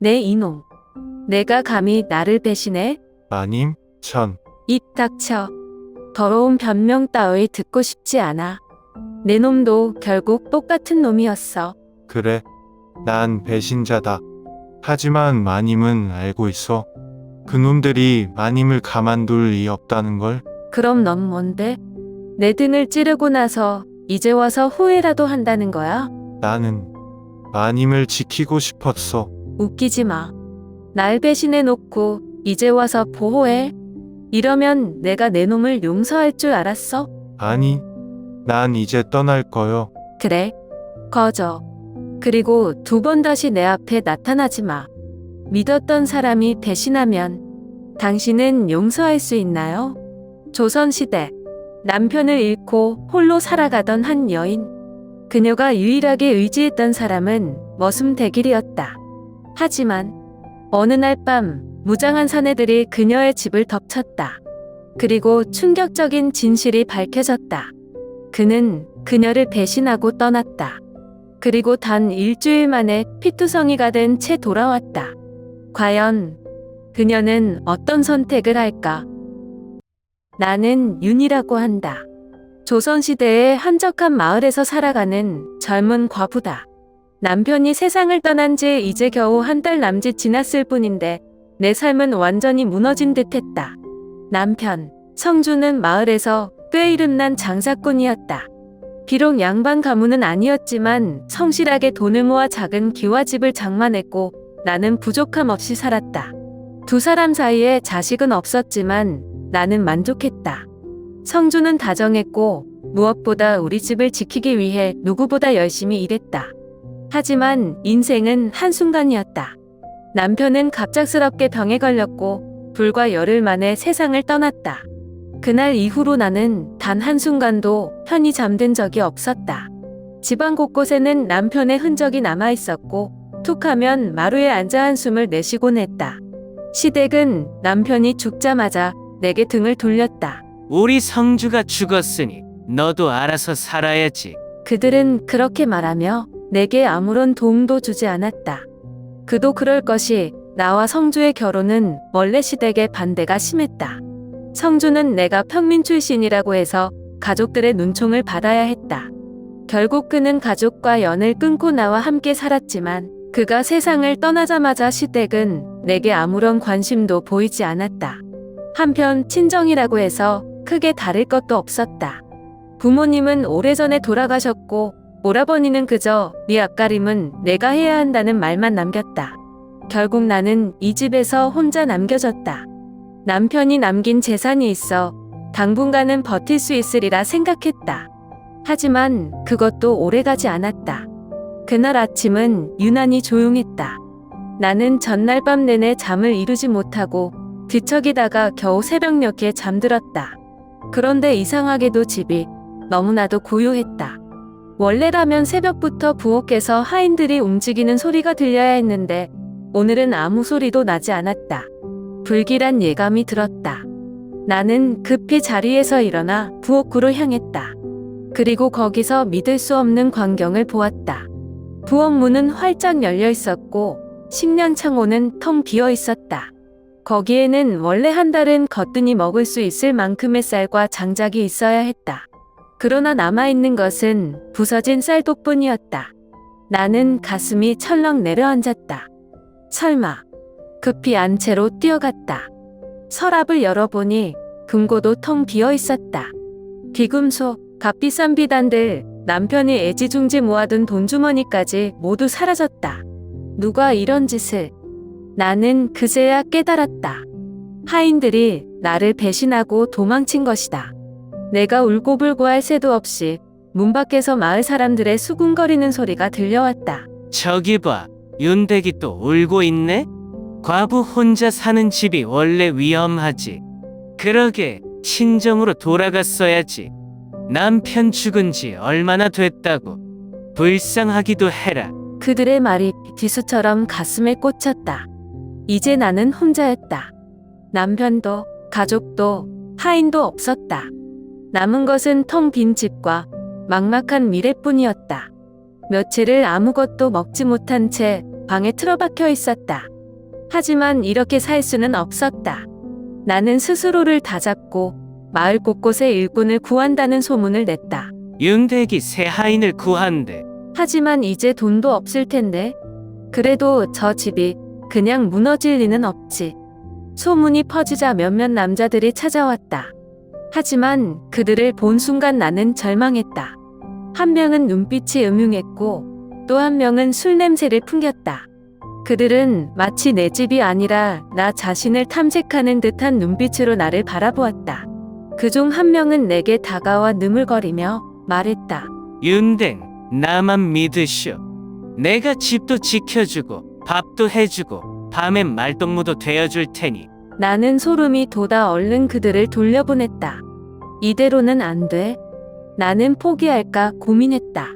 내 이놈. 내가 감히 나를 배신해? 아님, 입 닥쳐. 더러운 변명 따위 듣고 싶지 않아. 내 놈도 결국 똑같은 놈이었어. 그래. 난 배신자다. 하지만 마님은 알고 있어. 그놈들이 마님을 가만둘 리 없다는 걸. 그럼 넌 뭔데? 내 등을 찌르고 나서 이제 와서 후회라도 한다는 거야? 나는 마님을 지키고 싶었어. 웃기지 마. 날 배신해 놓고 이제 와서 보호해? 이러면 내가 내 놈을 용서할 줄 알았어? 아니, 난 이제 떠날 거요. 그래. 꺼져. 그리고 두 번 다시 내 앞에 나타나지 마. 믿었던 사람이 배신하면 당신은 용서할 수 있나요? 조선시대 남편을 잃고 홀로 살아가던 한 여인. 그녀가 유일하게 의지했던 사람은 머슴대길이었다. 하지만 어느 날 밤 무장한 사내들이 그녀의 집을 덮쳤다. 그리고 충격적인 진실이 밝혀졌다. 그는 그녀를 배신하고 떠났다. 그리고 단 일주일 만에 피투성이가 된 채 돌아왔다. 과연 그녀는 어떤 선택을 할까? 나는 윤이라고 한다. 조선시대의 한적한 마을에서 살아가는 젊은 과부다. 남편이 세상을 떠난 지 이제 겨우 한 달 남짓 지났을 뿐인데 내 삶은 완전히 무너진 듯했다. 남편, 성주는 마을에서 꽤 이름난 장사꾼이었다. 비록 양반 가문은 아니었지만 성실하게 돈을 모아 작은 기와집을 장만했고 나는 부족함 없이 살았다. 두 사람 사이에 자식은 없었지만 나는 만족했다. 성주는 다정했고 무엇보다 우리 집을 지키기 위해 누구보다 열심히 일했다. 하지만 인생은 한순간이었다. 남편은 갑작스럽게 병에 걸렸고 불과 열흘 만에 세상을 떠났다. 그날 이후로 나는 단 한순간도 편히 잠든 적이 없었다. 집안 곳곳에는 남편의 흔적이 남아있었고 툭하면 마루에 앉아 한숨을 내쉬곤 했다. 시댁은 남편이 죽자마자 내게 등을 돌렸다. 우리 성주가 죽었으니 너도 알아서 살아야지. 그들은 그렇게 말하며 내게 아무런 도움도 주지 않았다. 그도 그럴 것이 나와 성주의 결혼은 원래 시댁의 반대가 심했다. 성주는 내가 평민 출신이라고 해서 가족들의 눈총을 받아야 했다. 결국 그는 가족과 연을 끊고 나와 함께 살았지만 그가 세상을 떠나자마자 시댁은 내게 아무런 관심도 보이지 않았다. 한편 친정이라고 해서 크게 다를 것도 없었다. 부모님은 오래전에 돌아가셨고 오라버니는 그저 네 앞가림은 내가 해야 한다는 말만 남겼다. 결국 나는 이 집에서 혼자 남겨졌다. 남편이 남긴 재산이 있어 당분간은 버틸 수 있으리라 생각했다. 하지만 그것도 오래가지 않았다. 그날 아침은 유난히 조용했다. 나는 전날 밤 내내 잠을 이루지 못하고 뒤척이다가 겨우 새벽녘에 잠들었다. 그런데 이상하게도 집이 너무나도 고요했다. 원래라면 새벽부터 부엌에서 하인들이 움직이는 소리가 들려야 했는데 오늘은 아무 소리도 나지 않았다. 불길한 예감이 들었다. 나는 급히 자리에서 일어나 부엌으로 향했다. 그리고 거기서 믿을 수 없는 광경을 보았다. 부엌 문은 활짝 열려 있었고 식량 창호는 텅 비어 있었다. 거기에는 원래 한 달은 거뜬히 먹을 수 있을 만큼의 쌀과 장작이 있어야 했다. 그러나 남아있는 것은 부서진 쌀독뿐이었다. 나는 가슴이 철렁 내려앉았다. 설마. 급히 안채로 뛰어갔다. 서랍을 열어보니 금고도 텅 비어 있었다. 귀금속, 값비싼 비단들, 남편이 애지중지 모아둔 돈주머니까지 모두 사라졌다. 누가 이런 짓을. 나는 그제야 깨달았다. 하인들이 나를 배신하고 도망친 것이다. 내가 울고불고 할 새도 없이 문 밖에서 마을 사람들의 수군거리는 소리가 들려왔다. 저기 봐, 윤댁이 또 울고 있네? 과부 혼자 사는 집이 원래 위험하지. 그러게 친정으로 돌아갔어야지. 남편 죽은 지 얼마나 됐다고. 불쌍하기도 해라. 그들의 말이 비수처럼 가슴에 꽂혔다. 이제 나는 혼자였다. 남편도 가족도 하인도 없었다. 남은 것은 텅 빈 집과 막막한 미래뿐이었다. 며칠을 아무것도 먹지 못한 채 방에 틀어박혀 있었다. 하지만 이렇게 살 수는 없었다. 나는 스스로를 다잡고 마을 곳곳에 일꾼을 구한다는 소문을 냈다. 윤택이 새 하인을 구한대. 하지만 이제 돈도 없을 텐데. 그래도 저 집이 그냥 무너질 리는 없지. 소문이 퍼지자 몇몇 남자들이 찾아왔다. 하지만 그들을 본 순간 나는 절망했다. 한 명은 눈빛이 음흉했고 또 한 명은 술 냄새를 풍겼다. 그들은 마치 내 집이 아니라 나 자신을 탐색하는 듯한 눈빛으로 나를 바라보았다. 그중 한 명은 내게 다가와 느물거리며 말했다. 윤댕, 나만 믿으시오. 내가 집도 지켜주고 밥도 해주고 밤엔 말동무도 되어줄 테니. 나는 소름이 돋아 얼른 그들을 돌려보냈다. 이대로는 안 돼. 나는 포기할까 고민했다.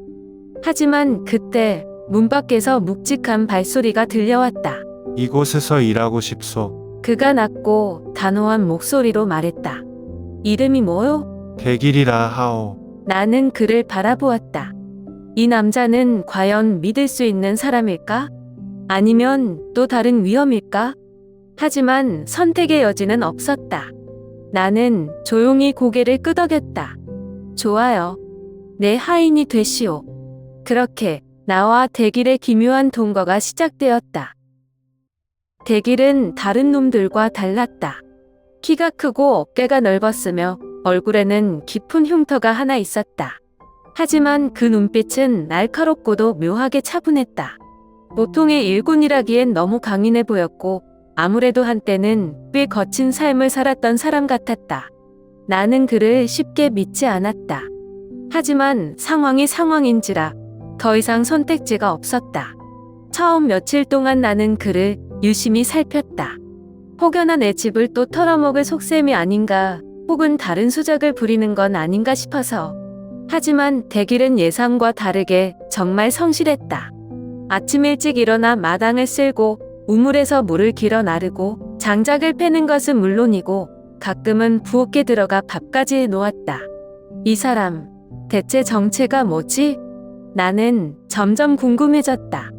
하지만 그때 문 밖에서 묵직한 발소리가 들려왔다. 이곳에서 일하고 싶소. 그가 낮고 단호한 목소리로 말했다. 이름이 뭐요? 대길이라 하오. 나는 그를 바라보았다. 이 남자는 과연 믿을 수 있는 사람일까? 아니면 또 다른 위험일까? 하지만 선택의 여지는 없었다. 나는 조용히 고개를 끄덕였다. 좋아요. 내 하인이 되시오. 그렇게 나와 대길의 기묘한 동거가 시작되었다. 대길은 다른 놈들과 달랐다. 키가 크고 어깨가 넓었으며 얼굴에는 깊은 흉터가 하나 있었다. 하지만 그 눈빛은 날카롭고도 묘하게 차분했다. 보통의 일꾼이라기엔 너무 강인해 보였고 아무래도 한때는 꽤 거친 삶을 살았던 사람 같았다. 나는 그를 쉽게 믿지 않았다. 하지만 상황이 상황인지라 더 이상 선택지가 없었다. 처음 며칠 동안 나는 그를 유심히 살폈다. 혹여나 내 집을 또 털어먹을 속셈이 아닌가 혹은 다른 수작을 부리는 건 아닌가 싶어서. 하지만 대길은 예상과 다르게 정말 성실했다. 아침 일찍 일어나 마당을 쓸고 우물에서 물을 길어 나르고 장작을 패는 것은 물론이고 가끔은 부엌에 들어가 밥까지 놓았다. 이 사람 대체 정체가 뭐지? 나는 점점 궁금해졌다.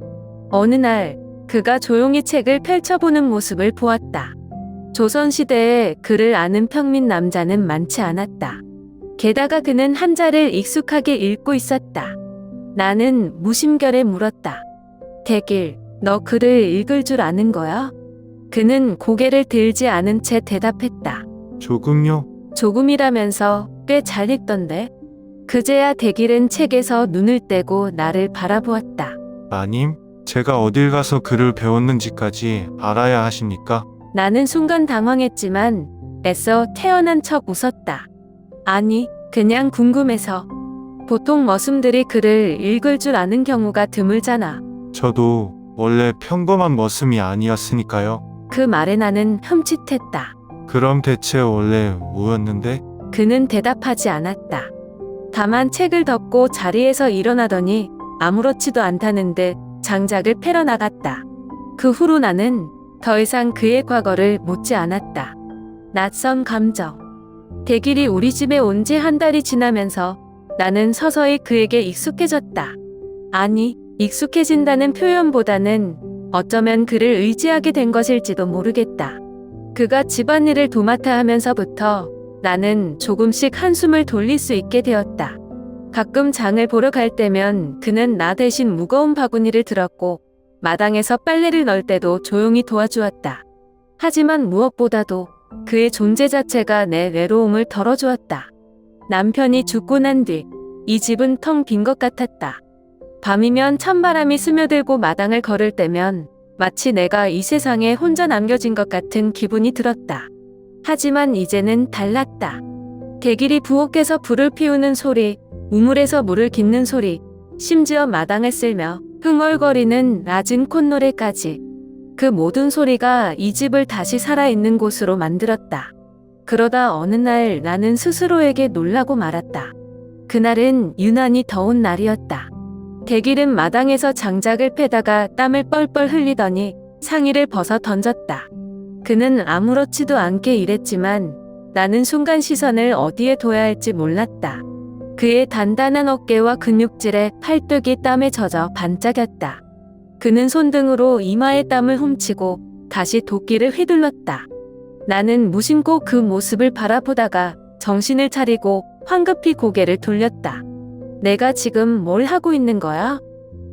어느 날 그가 조용히 책을 펼쳐보는 모습을 보았다. 조선시대에 그를 아는 평민 남자는 많지 않았다. 게다가 그는 한자를 익숙하게 읽고 있었다. 나는 무심결에 물었다. 대길, 너 글을 읽을 줄 아는 거야? 그는 고개를 들지 않은 채 대답했다. 조금요? 조금이라면서 꽤 잘 읽던데. 그제야 대길은 책에서 눈을 떼고 나를 바라보았다. 마님, 제가 어딜 가서 글을 배웠는지까지 알아야 하십니까? 나는 순간 당황했지만 애써 태어난 척 웃었다. 아니, 그냥 궁금해서. 보통 머슴들이 글을 읽을 줄 아는 경우가 드물잖아. 저도 원래 평범한 머슴이 아니었으니까요. 그 말에 나는 흠칫했다. 그럼 대체 원래 뭐였는데? 그는 대답하지 않았다. 다만 책을 덮고 자리에서 일어나더니 아무렇지도 않다는데 장작을 패러 나갔다. 그 후로 나는 더 이상 그의 과거를 묻지 않았다. 낯선 감정. 대길이 우리 집에 온 지 한 달이 지나면서 나는 서서히 그에게 익숙해졌다. 아니, 익숙해진다는 표현보다는 어쩌면 그를 의지하게 된 것일지도 모르겠다. 그가 집안일을 도맡아 하면서부터 나는 조금씩 한숨을 돌릴 수 있게 되었다. 가끔 장을 보러 갈 때면 그는 나 대신 무거운 바구니를 들었고 마당에서 빨래를 널 때도 조용히 도와주었다. 하지만 무엇보다도 그의 존재 자체가 내 외로움을 덜어주었다. 남편이 죽고 난 뒤 이 집은 텅 빈 것 같았다. 밤이면 찬바람이 스며들고 마당을 걸을 때면 마치 내가 이 세상에 혼자 남겨진 것 같은 기분이 들었다. 하지만 이제는 달랐다. 대길이 부엌에서 불을 피우는 소리, 우물에서 물을 깃는 소리, 심지어 마당을 쓸며 흥얼거리는 낮은 콧노래까지 그 모든 소리가 이 집을 다시 살아있는 곳으로 만들었다. 그러다 어느 날 나는 스스로에게 놀라고 말았다. 그날은 유난히 더운 날이었다. 대길은 마당에서 장작을 패다가 땀을 뻘뻘 흘리더니 상의를 벗어 던졌다. 그는 아무렇지도 않게 일했지만 나는 순간 시선을 어디에 둬야 할지 몰랐다. 그의 단단한 어깨와 근육질에 팔뚝이 땀에 젖어 반짝였다. 그는 손등으로 이마에 땀을 훔치고 다시 도끼를 휘둘렀다. 나는 무심코 그 모습을 바라보다가 정신을 차리고 황급히 고개를 돌렸다. 내가 지금 뭘 하고 있는 거야?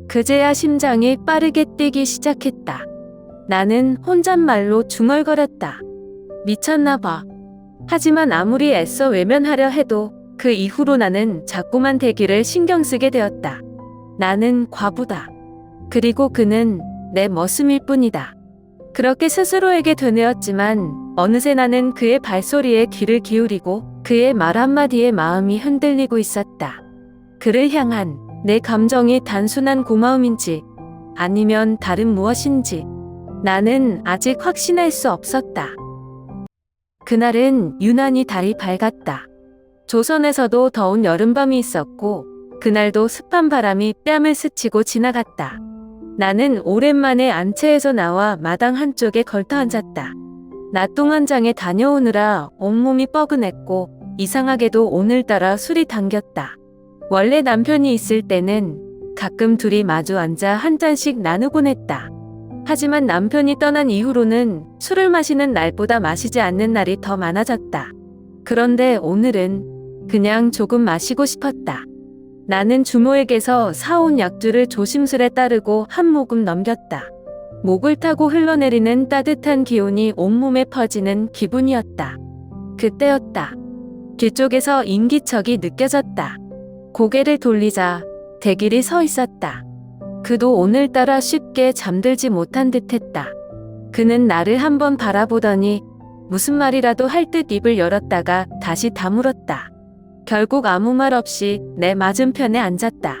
그제야 심장이 빠르게 뛰기 시작했다. 나는 혼잣말로 중얼거렸다. 미쳤나 봐. 하지만 아무리 애써 외면하려 해도 그 이후로 나는 자꾸만 대기를 신경 쓰게 되었다. 나는 과부다. 그리고 그는 내 머슴일 뿐이다. 그렇게 스스로에게 되뇌었지만 어느새 나는 그의 발소리에 귀를 기울이고 그의 말 한마디에 마음이 흔들리고 있었다. 그를 향한 내 감정이 단순한 고마움인지 아니면 다른 무엇인지 나는 아직 확신할 수 없었다. 그날은 유난히 달이 밝았다. 조선에서도 더운 여름밤이 있었고 그날도 습한 바람이 뺨을 스치고 지나갔다. 나는 오랜만에 안채에서 나와 마당 한쪽에 걸터 앉았다. 낮 동안 장에 다녀오느라 온몸이 뻐근했고 이상하게도 오늘따라 술이 당겼다. 원래 남편이 있을 때는 가끔 둘이 마주 앉아 한 잔씩 나누곤 했다. 하지만 남편이 떠난 이후로는 술을 마시는 날보다 마시지 않는 날이 더 많아졌다. 그런데 오늘은 그냥 조금 마시고 싶었다. 나는 주모에게서 사온 약주를 조심스레 따르고 한 모금 넘겼다. 목을 타고 흘러내리는 따뜻한 기운이 온몸에 퍼지는 기분이었다. 그때였다. 귀 쪽에서 인기척이 느껴졌다. 고개를 돌리자 대길이 서 있었다. 그도 오늘따라 쉽게 잠들지 못한 듯했다. 그는 나를 한번 바라보더니 무슨 말이라도 할 듯 입을 열었다가 다시 다물었다. 결국 아무 말 없이 내 맞은편에 앉았다.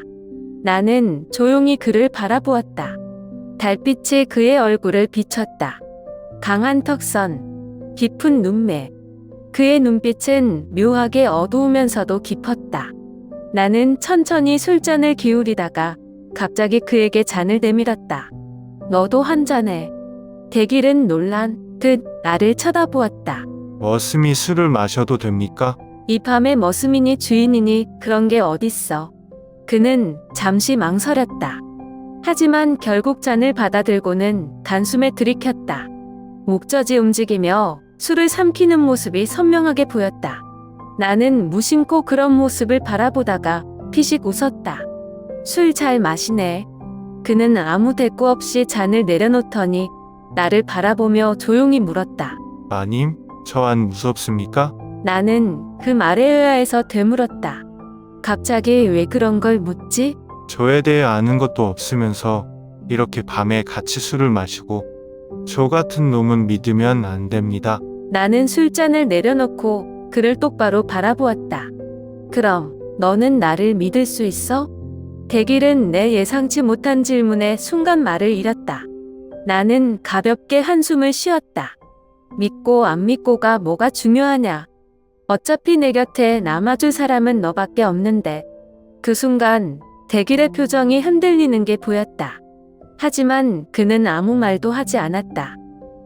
나는 조용히 그를 바라보았다. 달빛이 그의 얼굴을 비췄다. 강한 턱선, 깊은 눈매. 그의 눈빛은 묘하게 어두우면서도 깊었다. 나는 천천히 술잔을 기울이다가 갑자기 그에게 잔을 내밀었다. 너도 한 잔해. 대길은 놀란 듯 나를 쳐다보았다. 머슴이 술을 마셔도 됩니까? 이 밤의 머슴이니 주인이니 그런 게 어딨어. 그는 잠시 망설였다. 하지만 결국 잔을 받아들고는 단숨에 들이켰다. 목젖이 움직이며 술을 삼키는 모습이 선명하게 보였다. 나는 무심코 그런 모습을 바라보다가 피식 웃었다. 술 잘 마시네. 그는 아무 대꾸 없이 잔을 내려놓더니 나를 바라보며 조용히 물었다. 마님, 저 안 무섭습니까? 나는 그 말에 의아해서 되물었다. 갑자기 왜 그런 걸 묻지? 저에 대해 아는 것도 없으면서 이렇게 밤에 같이 술을 마시고 저 같은 놈은 믿으면 안 됩니다. 나는 술잔을 내려놓고 그를 똑바로 바라보았다. 그럼 너는 나를 믿을 수 있어? 대길은 내 예상치 못한 질문에 순간 말을 잃었다. 나는 가볍게 한숨을 쉬었다. 믿고 안 믿고가 뭐가 중요하냐. 어차피 내 곁에 남아줄 사람은 너밖에 없는데. 그 순간 대길의 표정이 흔들리는 게 보였다. 하지만 그는 아무 말도 하지 않았다.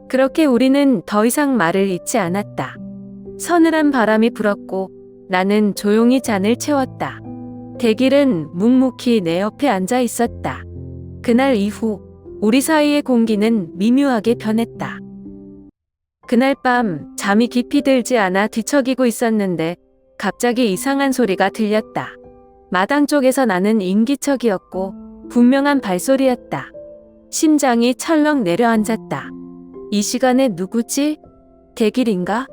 그렇게 우리는 더 이상 말을 잇지 않았다. 서늘한 바람이 불었고 나는 조용히 잔을 채웠다. 대길은 묵묵히 내 옆에 앉아 있었다. 그날 이후 우리 사이의 공기는 미묘하게 변했다. 그날 밤 잠이 깊이 들지 않아 뒤척이고 있었는데 갑자기 이상한 소리가 들렸다. 마당 쪽에서 나는 인기척이었고 분명한 발소리였다. 심장이 철렁 내려앉았다. 이 시간에 누구지? 대길인가?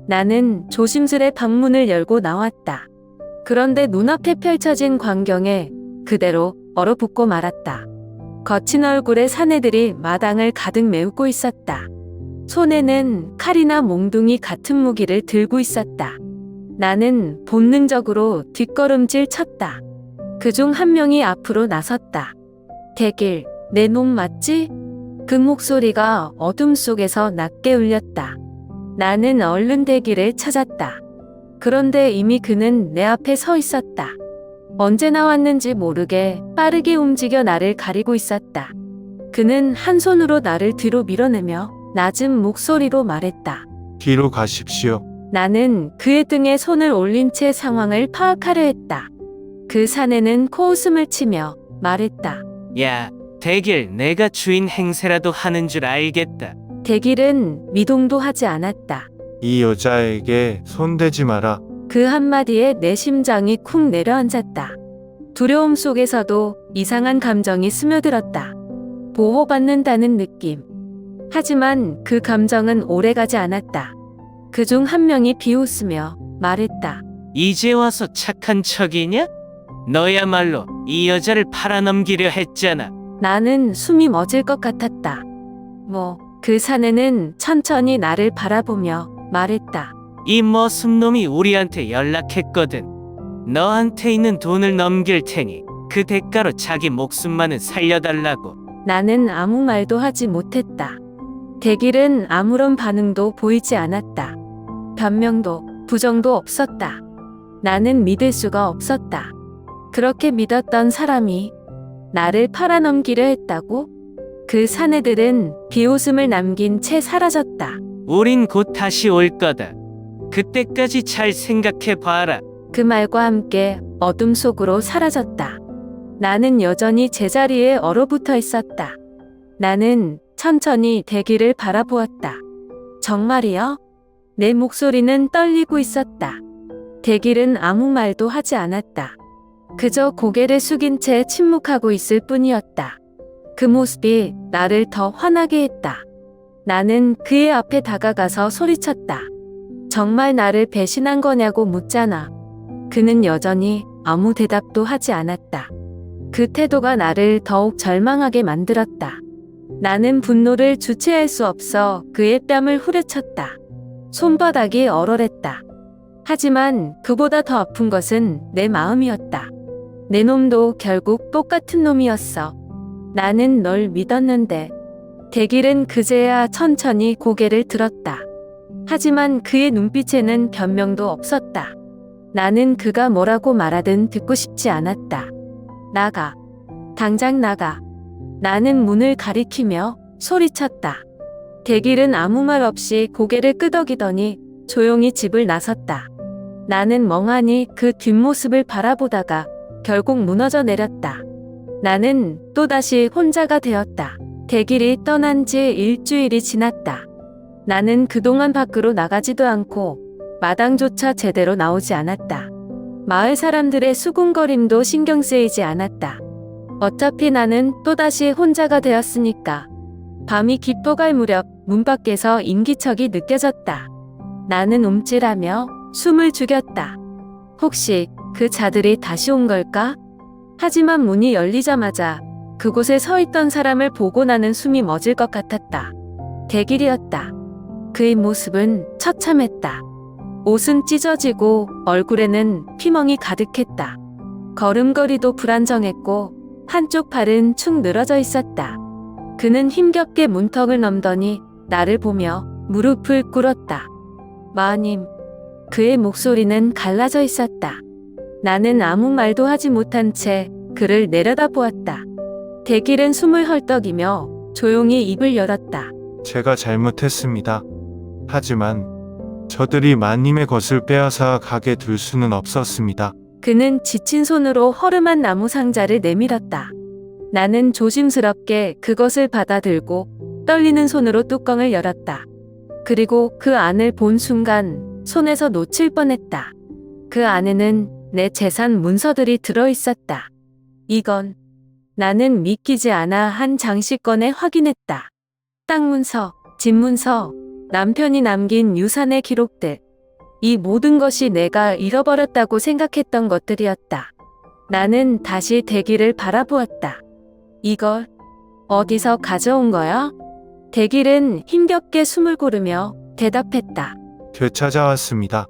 나는 조심스레 방문을 열고 나왔다. 그런데 눈앞에 펼쳐진 광경에 그대로 얼어붙고 말았다. 거친 얼굴의 사내들이 마당을 가득 메우고 있었다. 손에는 칼이나 몽둥이 같은 무기를 들고 있었다. 나는 본능적으로 뒷걸음질 쳤다. 그중 한 명이 앞으로 나섰다. 대길, 내 놈 맞지? 그 목소리가 어둠 속에서 낮게 울렸다. 나는 얼른 대길을 찾았다. 그런데 이미 그는 내 앞에 서 있었다. 언제 나왔는지 모르게 빠르게 움직여 나를 가리고 있었다. 그는 한 손으로 나를 뒤로 밀어내며 낮은 목소리로 말했다. 뒤로 가십시오. 나는 그의 등에 손을 올린 채 상황을 파악하려 했다. 그 사내는 코웃음을 치며 말했다. 야, 대길 내가 주인 행세라도 하는 줄 알겠다. 대길은 미동도 하지 않았다. 이 여자에게 손대지 마라. 그 한마디에 내 심장이 쿵 내려앉았다. 두려움 속에서도 이상한 감정이 스며들었다. 보호받는다는 느낌. 하지만 그 감정은 오래가지 않았다. 그중 한 명이 비웃으며 말했다. 이제 와서 착한 척이냐? 너야말로 이 여자를 팔아넘기려 했잖아. 나는 숨이 멎을 것 같았다. 그 사내는 천천히 나를 바라보며 말했다. 이 머슴놈이 우리한테 연락했거든. 너한테 있는 돈을 넘길 테니 그 대가로 자기 목숨만은 살려달라고. 나는 아무 말도 하지 못했다. 대길은 아무런 반응도 보이지 않았다. 변명도 부정도 없었다. 나는 믿을 수가 없었다. 그렇게 믿었던 사람이 나를 팔아넘기려 했다고? 그 사내들은 비웃음을 남긴 채 사라졌다. 우린 곧 다시 올 거다. 그때까지 잘 생각해 봐라. 그 말과 함께 어둠 속으로 사라졌다. 나는 여전히 제자리에 얼어붙어 있었다. 나는 천천히 대기를 바라보았다. 정말이요? 내 목소리는 떨리고 있었다. 대길은 아무 말도 하지 않았다. 그저 고개를 숙인 채 침묵하고 있을 뿐이었다. 그 모습이 나를 더 화나게 했다. 나는 그의 앞에 다가가서 소리쳤다. 정말 나를 배신한 거냐고 묻잖아. 그는 여전히 아무 대답도 하지 않았다. 그 태도가 나를 더욱 절망하게 만들었다. 나는 분노를 주체할 수 없어 그의 뺨을 후려쳤다. 손바닥이 얼얼했다. 하지만 그보다 더 아픈 것은 내 마음이었다. 내 놈도 결국 똑같은 놈이었어. 나는 널 믿었는데. 대길은 그제야 천천히 고개를 들었다. 하지만 그의 눈빛에는 변명도 없었다. 나는 그가 뭐라고 말하든 듣고 싶지 않았다. 나가. 당장 나가. 나는 문을 가리키며 소리쳤다. 대길은 아무 말 없이 고개를 끄덕이더니 조용히 집을 나섰다. 나는 멍하니 그 뒷모습을 바라보다가 결국 무너져 내렸다. 나는 또다시 혼자가 되었다. 대길이 떠난 지 일주일이 지났다. 나는 그동안 밖으로 나가지도 않고 마당조차 제대로 나오지 않았다. 마을 사람들의 수군거림도 신경 쓰이지 않았다. 어차피 나는 또다시 혼자가 되었으니까. 밤이 깊어갈 무렵 문 밖에서 인기척이 느껴졌다. 나는 움찔하며 숨을 죽였다. 혹시 그 자들이 다시 온 걸까? 하지만 문이 열리자마자 그곳에 서 있던 사람을 보고 나는 숨이 멎을 것 같았다. 대길이었다. 그의 모습은 처참했다. 옷은 찢어지고 얼굴에는 피멍이 가득했다. 걸음걸이도 불안정했고 한쪽 팔은 축 늘어져 있었다. 그는 힘겹게 문턱을 넘더니 나를 보며 무릎을 꿇었다. 마님. 그의 목소리는 갈라져 있었다. 나는 아무 말도 하지 못한 채 그를 내려다보았다. 대길은 숨을 헐떡이며 조용히 입을 열었다. 제가 잘못했습니다. 하지만 저들이 마님의 것을 빼앗아 가게 둘 수는 없었습니다. 그는 지친 손으로 허름한 나무 상자를 내밀었다. 나는 조심스럽게 그것을 받아들고 떨리는 손으로 뚜껑을 열었다. 그리고 그 안을 본 순간 손에서 놓칠 뻔했다. 그 안에는 내 재산 문서들이 들어있었다. 이건 나는 믿기지 않아 한 장식권에 확인했다. 땅 문서, 집 문서, 남편이 남긴 유산의 기록들. 이 모든 것이 내가 잃어버렸다고 생각했던 것들이었다. 나는 다시 대길을 바라보았다. 이걸 어디서 가져온 거야? 대길은 힘겹게 숨을 고르며 대답했다. 되찾아왔습니다.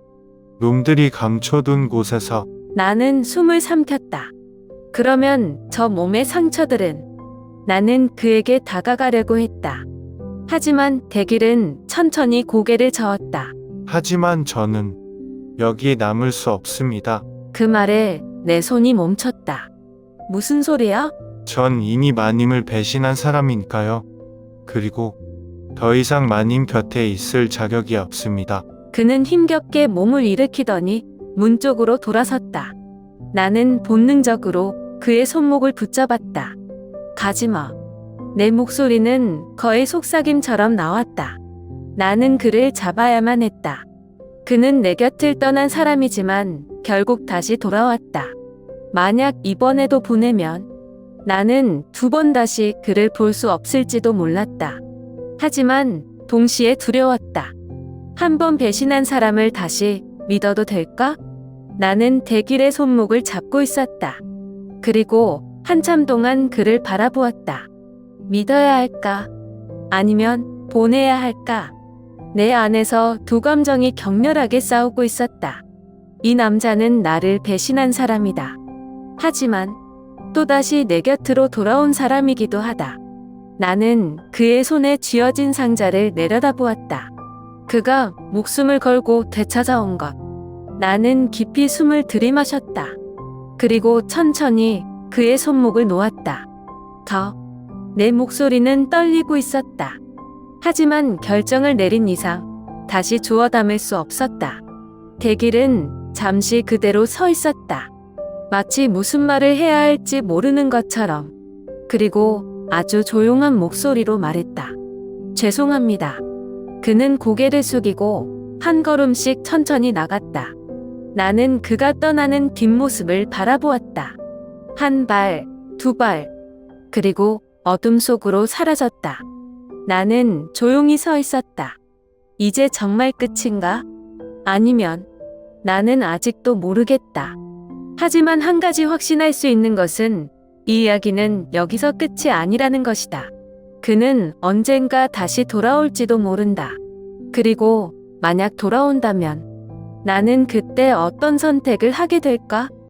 놈들이 감춰둔 곳에서. 나는 숨을 삼켰다. 그러면 저 몸의 상처들은? 나는 그에게 다가가려고 했다. 하지만 대길은 천천히 고개를 저었다. 하지만 저는 여기에 남을 수 없습니다. 그 말에 내 손이 멈췄다. 무슨 소리야? 전 이미 마님을 배신한 사람이니까요. 그리고 더 이상 마님 곁에 있을 자격이 없습니다. 그는 힘겹게 몸을 일으키더니 문 쪽으로 돌아섰다. 나는 본능적으로 그의 손목을 붙잡았다. 가지마. 내 목소리는 거의 속삭임처럼 나왔다. 나는 그를 잡아야만 했다. 그는 내 곁을 떠난 사람이지만 결국 다시 돌아왔다. 만약 이번에도 보내면 나는 2번 다시 그를 볼 수 없을지도 몰랐다. 하지만 동시에 두려웠다. 한 번 배신한 사람을 다시 믿어도 될까? 나는 대길의 손목을 잡고 있었다. 그리고 한참 동안 그를 바라보았다. 믿어야 할까? 아니면 보내야 할까? 내 안에서 두 감정이 격렬하게 싸우고 있었다. 이 남자는 나를 배신한 사람이다. 하지만 또다시 내 곁으로 돌아온 사람이기도 하다. 나는 그의 손에 쥐어진 상자를 내려다보았다. 그가 목숨을 걸고 되찾아온 것. 나는 깊이 숨을 들이마셨다. 그리고 천천히 그의 손목을 놓았다. 내 목소리는 떨리고 있었다. 하지만 결정을 내린 이상 다시 주워 담을 수 없었다. 대길은 잠시 그대로 서 있었다. 마치 무슨 말을 해야 할지 모르는 것처럼. 그리고 아주 조용한 목소리로 말했다. 죄송합니다. 그는 고개를 숙이고 한 걸음씩 천천히 나갔다. 나는 그가 떠나는 뒷모습을 바라보았다. 1발, 2발, 그리고 어둠 속으로 사라졌다. 나는 조용히 서 있었다. 이제 정말 끝인가? 아니면 나는 아직도 모르겠다. 하지만 한 가지 확신할 수 있는 것은 이 이야기는 여기서 끝이 아니라는 것이다. 그는 언젠가 다시 돌아올지도 모른다. 그리고 만약 돌아온다면 나는 그때 어떤 선택을 하게 될까?